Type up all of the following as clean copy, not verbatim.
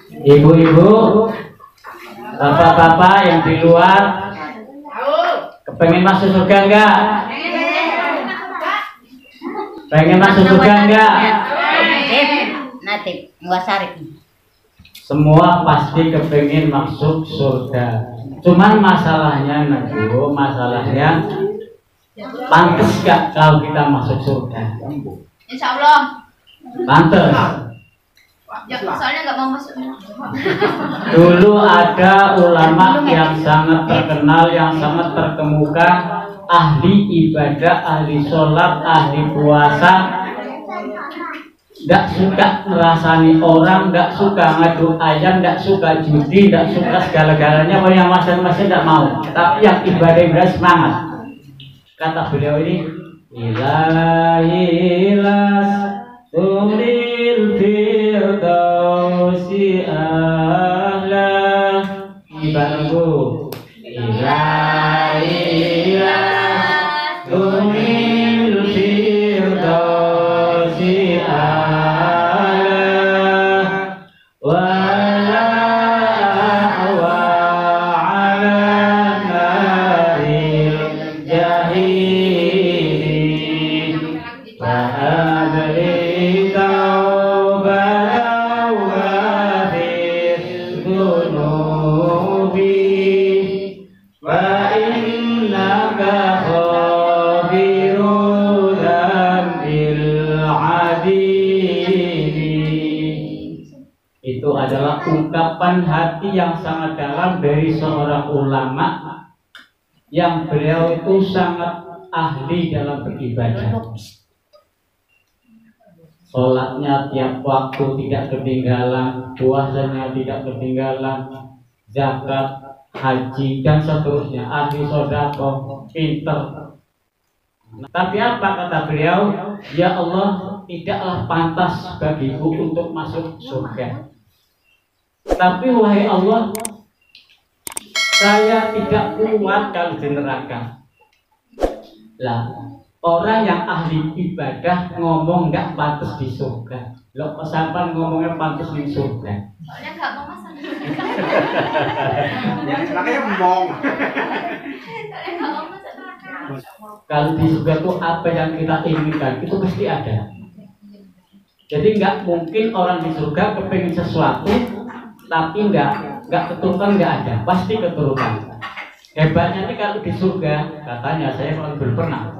Ibu-ibu, bapak-bapak yang di luar, kepengen masuk surga enggak? Pengen masuk surga enggak? Nanti muasarik. Semua pasti kepengen masuk surga. Cuman masalahnya Nabu, masalahnya pantas gak kalau kita masuk surga? Insya Allah. Pantas. Ya, soalnya nggak mau masuk. Dulu ada ulama yang sangat terkenal, yang sangat terkemuka, ahli ibadah, ahli sholat, ahli puasa, nggak suka merasani orang, nggak suka ngadu ayam, nggak suka judi, nggak suka segala-galanya. Yang masing-masing nggak mau, tapi yang ibadah semangat. Kata beliau ini, ilahilas turil firdausi ahla ibaratku ilahilas turil firdausi ahla wala wa ala naril jahil fa'adri taubah wa fir dunubi wa innaka khabiru dzambil adili. Itu adalah ungkapan hati yang sangat dalam dari seorang ulama yang beliau itu sangat ahli dalam beribadah. Sholatnya tiap waktu tidak ketinggalan, puasanya tidak ketinggalan, zakat, haji dan seterusnya, ahli sedekah, pinter. Tapi apa kata beliau? Ya Allah, tidaklah pantas bagiku untuk masuk surga. Tapi wahai Allah, saya tidak kuat kalau di neraka. Lah, orang yang ahli ibadah ngomong nggak pantas di surga. Loh, sampai ngomongnya pantas di surga. Soalnya nggak mau masuk. Makanya ngomong. Soalnya nggak mau masuk neraka. Kalau di surga itu apa yang kita inginkan itu pasti ada. Jadi nggak mungkin orang di surga kepengen sesuatu tapi nggak keturunan, nggak ada, pasti keturunan. Hebatnya ini kalau di surga, katanya saya belum pernah.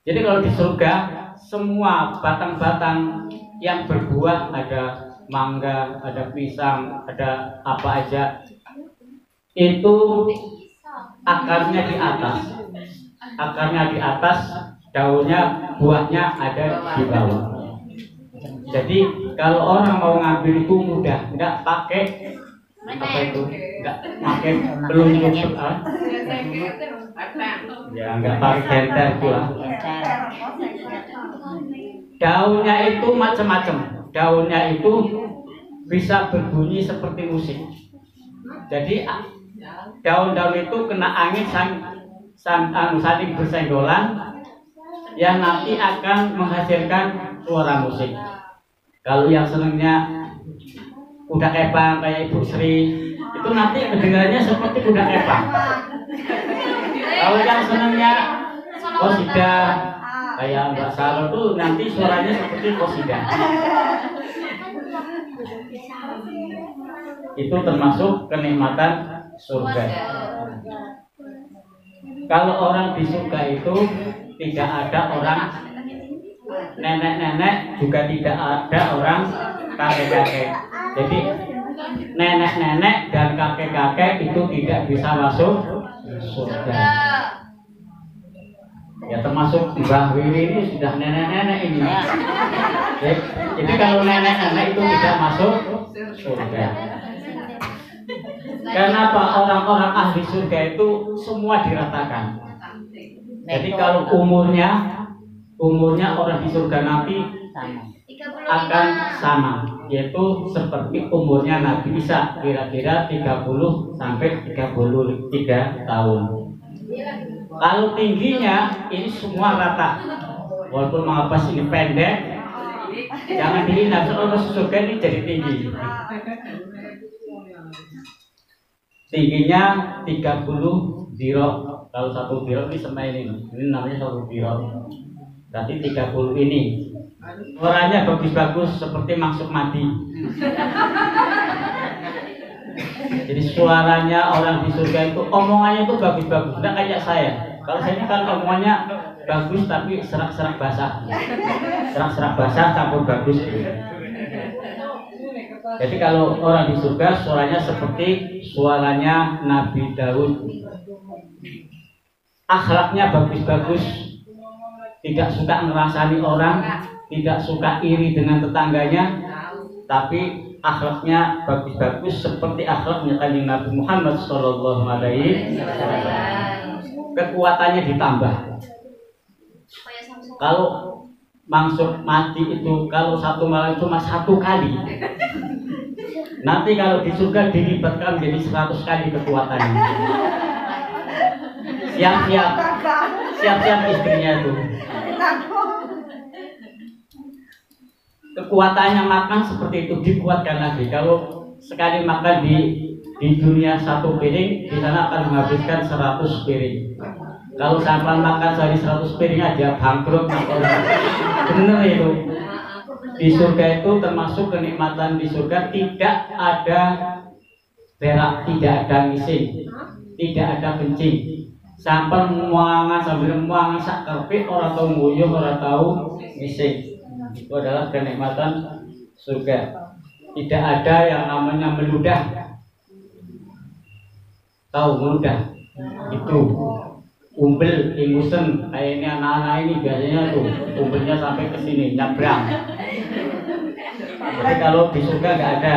Jadi kalau di surga semua batang-batang yang berbuah, ada mangga, ada pisang, ada apa aja, itu akarnya di atas, daunnya, buahnya ada di bawah. Jadi kalau orang mau ngambil itu mudah, nggak pakai apa itu, nggak pakai pelunjuk, ya nggak pakai genter pula. Daunnya itu macam-macam. Daunnya itu bisa berbunyi seperti musik. Jadi daun-daun itu kena angin saling bersenggolan, yang nanti akan menghasilkan suara musik. Kalau yang senangnya kuda kepang kayak Ibu Sri, itu nanti kedengarannya seperti kuda kepang. Kalau yang senangnya kosida kayak Mbak Salo tuh nanti suaranya seperti kosida. Itu termasuk kenikmatan surga. Kalau orang di surga itu tidak ada orang nenek-nenek, juga tidak ada orang kakek-kakek. Jadi nenek-nenek dan kakek-kakek itu tidak bisa masuk surga. Ya termasuk Mbah Wiwi ini sudah nenek-nenek ini. Jadi kalau nenek-nenek itu tidak masuk surga. Kenapa orang-orang ahli surga itu semua diratakan? Jadi kalau umurnya orang di surga nanti akan sama, yaitu seperti umurnya Nabi Isa, kira-kira 30 sampai 33 tahun. Kalau tingginya ini semua rata, walaupun mengapas ini pendek, Jangan dihina, soalnya surga ini jadi tinggi. Tingginya 30 dirok. Kalau 1 dirok ini sama ini namanya 1 dirok. Berarti 30 ini. Suaranya bagus-bagus seperti Mansuk Madi. Jadi suaranya orang di surga itu, omongannya itu bagus-bagus, tidak kayak saya. Kalau saya ini kan omongannya bagus tapi serak-serak basah. Serak-serak basah campur bagus. Jadi kalau orang di surga suaranya seperti suaranya Nabi Daud. Akhlaknya bagus-bagus, tidak suka ngerasani orang, tidak suka iri dengan tetangganya, tapi akhlaknya bagus-bagus seperti akhlaknya Kanjeng Nabi Muhammad Sallallahu Alaihi Wasallam. Kekuatannya ditambah. Kalau Mansuk Madi itu kalau 1 malam cuma 1 kali, nanti kalau di surga dilibatkan jadi 100 kali kekuatannya. Siap-siap istrinya itu. Kekuatannya makan seperti itu, dikuatkan lagi. Kalau sekali makan di dunia 1 piring, di sana akan menghabiskan 100 piring. Kalau sampai makan sehari 100 piring aja bangkrut. Bener itu. Di surga itu termasuk kenikmatan di surga tidak ada berak, tidak ada ngising, tidak ada kencing. Sampai muangan sambil muangan sak kerpik, orang tahu nguyuh, orang tahu ngising. Itu adalah kenikmatan surga. Tidak ada yang namanya meludah. Tahu meludah? Itu umbel, ingusen. Kayak ini anak-anak ini biasanya tuh umbelnya sampai ke sini, nyabrang. Jadi kalau di surga nggak ada.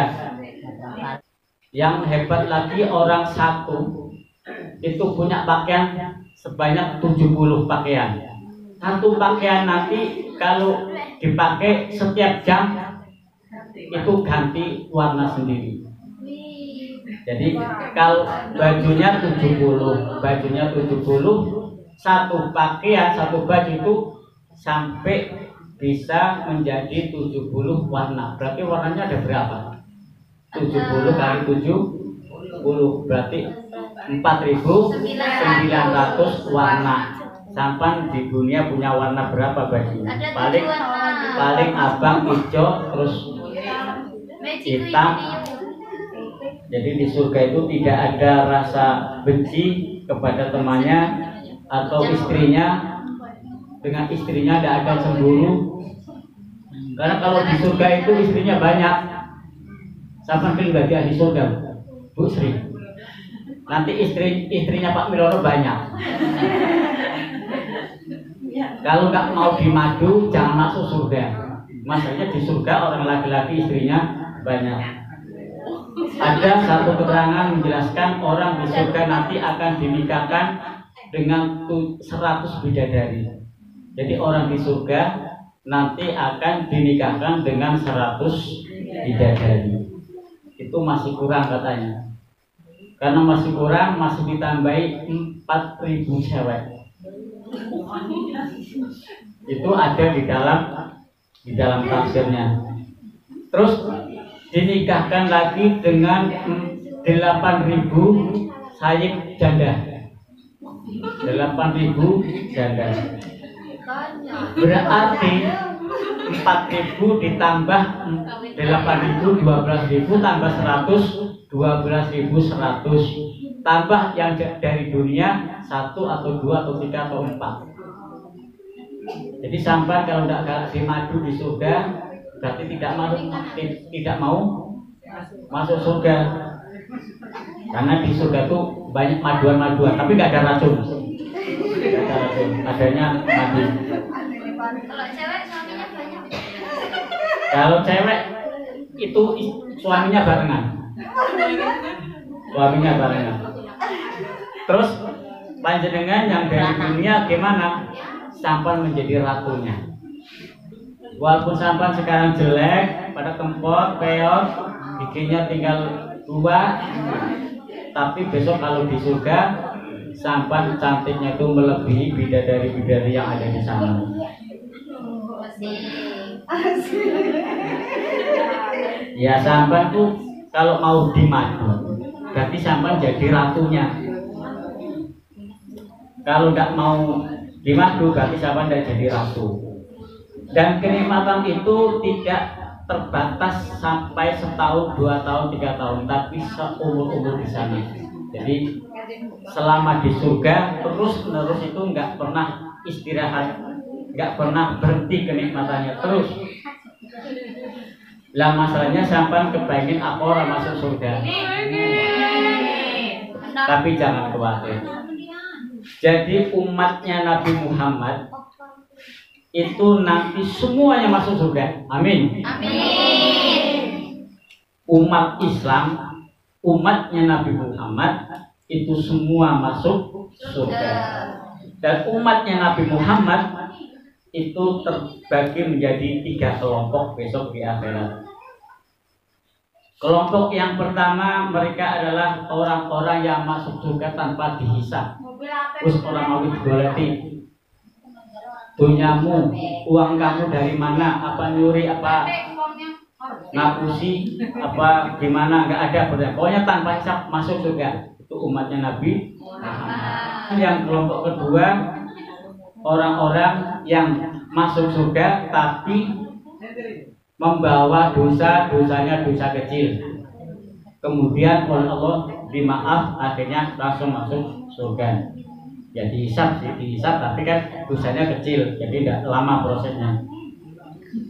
Yang hebat lagi orang satu itu punya pakaian sebanyak 70 pakaian. Satu pakaian nanti kalau dipakai setiap jam itu ganti warna sendiri. Jadi kalau bajunya 70, satu pakaian, satu baju itu sampai bisa menjadi 70 warna. Berarti warnanya ada berapa? 70 kali 70 berarti 4.900 warna. Sampan di dunia punya warna berapa bajunya? Paling abang, hijau, terus hitam. Jadi di surga itu tidak ada rasa benci kepada temannya atau istrinya. Dengan istrinya tidak ada cemburu. Karena kalau di surga itu istrinya banyak. Sampai nggak di surga, Bu Sri. Nanti istrinya Pak Milono banyak. Kalau nggak mau dimadu, jangan masuk surga. Masalahnya di surga orang laki-laki istrinya banyak. Ada satu keterangan menjelaskan orang di surga nanti akan dinikahkan dengan 100 bidadari. Jadi orang di surga nanti akan dinikahkan dengan 100 bidadari. Itu masih kurang katanya. Karena masih kurang, masih ditambahi 4.000 cewek. Itu ada di dalam tafsirnya. Terus dinikahkan lagi dengan 8.000 sayip janda. 8.000 janda. Berarti 4.000 ditambah 8.000, 12.000 tambah 100, 12.100. Tambah yang dari dunia 1 atau 2 atau 3 atau 4. Jadi sampai kalau tidak dimadu di surga berarti tidak mau masuk surga. Karena di surga itu banyak maduan-maduan, tapi nggak ada racun. Nggak ada racun, adanya madu. Kalau cewek suaminya banyak. Kalau cewek itu suaminya barengan. Suaminya barengan. Terus panjenengan yang dari dunia gimana? Sampan menjadi ratunya. Walaupun sampan sekarang jelek, pada kempot, peot, giginya tinggal 2, tapi besok kalau di surga sampan cantiknya itu melebihi bidadari-bidadari yang ada di sana. Ya sampean tuh kalau mau dimadu, berarti sampean jadi ratunya. Kalau tidak mau dimadu, berarti sampean tidak jadi ratu. Dan kenikmatan itu tidak terbatas sampai setahun, 2 tahun, 3 tahun, tapi seumur-umur di sana. Jadi selama di surga terus menerus itu nggak pernah istirahat, nggak pernah berhenti kenikmatannya terus. Lah masalahnya sampai kepengen apa orang masuk surga. Tapi jangan khawatir. Jadi umatnya Nabi Muhammad itu nanti semuanya masuk surga. Amin. Amin. Umat Islam, umatnya Nabi Muhammad itu semua masuk surga. Dan umatnya Nabi Muhammad itu terbagi menjadi 3 kelompok besok di akhirat. Kelompok yang pertama, mereka adalah orang-orang yang masuk surga tanpa dihisab. Terus orang mau digoleti, dunyamu, uang kamu dari mana, apa nyuri, apa ngapusi, apa gimana, nggak ada pertanyaan. Pokoknya tanpa hisab masuk surga. Itu umatnya Nabi Muhammad. Yang kelompok kedua, orang-orang yang masuk surga tapi membawa dosanya dosa kecil, kemudian oleh Allah dimaaf, akhirnya langsung masuk surga. Ya dihisab tapi kan dosanya kecil, jadi tidak lama prosesnya.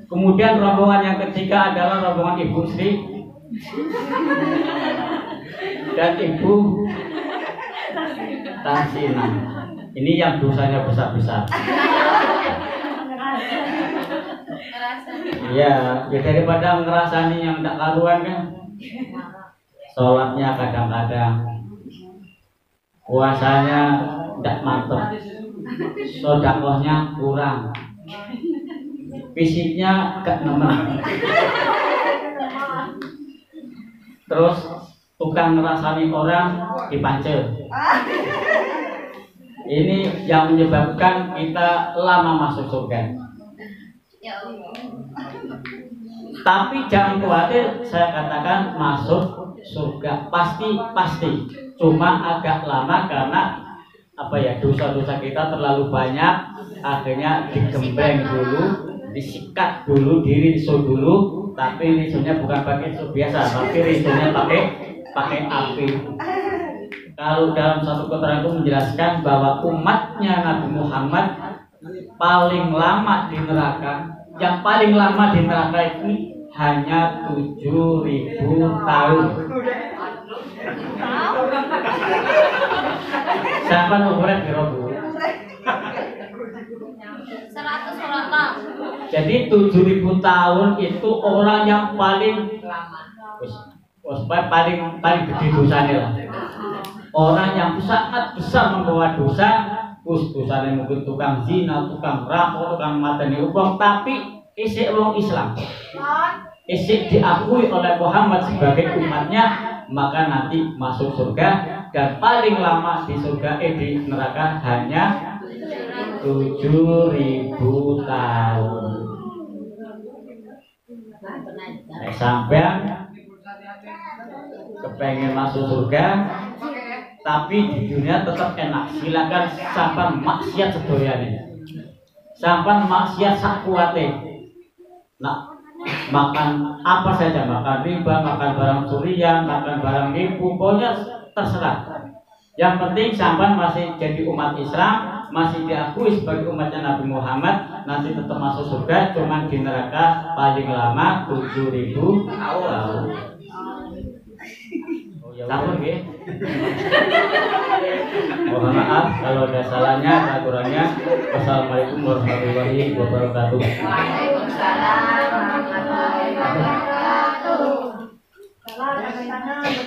Kemudian rombongan yang ketiga adalah rombongan Ibu Sri dan Ibu Tasina. Ini yang dosanya besar-besar. Ya daripada ngerasani yang tak karuan kan. Sholatnya kadang-kadang, puasanya tidak mantap, sedekahnya kurang, fisiknya gak nemen. Terus tukang ngerasani orang dipancel. Ini yang menyebabkan kita lama masuk surga. Tapi jangan khawatir, saya katakan masuk surga pasti. Cuma agak lama karena apa ya, dosa-dosa kita terlalu banyak, akhirnya digembleng dulu, disikat dulu, dirisu dulu. Tapi risunya bukan pakai risu biasa, tapi risunya pakai api. Kalau dalam satu keterangan itu menjelaskan bahwa umatnya Nabi Muhammad paling lama di neraka, yang paling lama di neraka itu hanya 7.000 tahun. Siapa umurnya berapa? 100 orang. Jadi 7.000 tahun itu orang yang paling paling gede dosanya lah. Orang yang sangat besar membawa dosa, dosanya mungkin tukang zina, tukang rampok, tukang mateni uang, tapi isik orang Islam, isik diakui oleh Muhammad sebagai umatnya, maka nanti masuk surga. Dan paling lama di surga di neraka hanya 7.000 tahun. Sampai kepengen masuk surga tapi di dunia tetap enak, silakan sampai maksiat sedoyane, sampai maksiat sak kuate. Nah, makan apa saja, makan riba, makan barang curian, makan barang nipu, pokoknya terserah. Yang penting sampai masih jadi umat Islam, masih diakui sebagai umatnya Nabi Muhammad, nanti tetap masuk surga, cuman di neraka paling lama 7.000 tahun. Tahun ya. Mohon maaf kalau ada salahnya, ada kurangnya. Wassalamualaikum warahmatullahi wabarakatuh. Waalaikumsalam warahmatullahi wabarakatuh.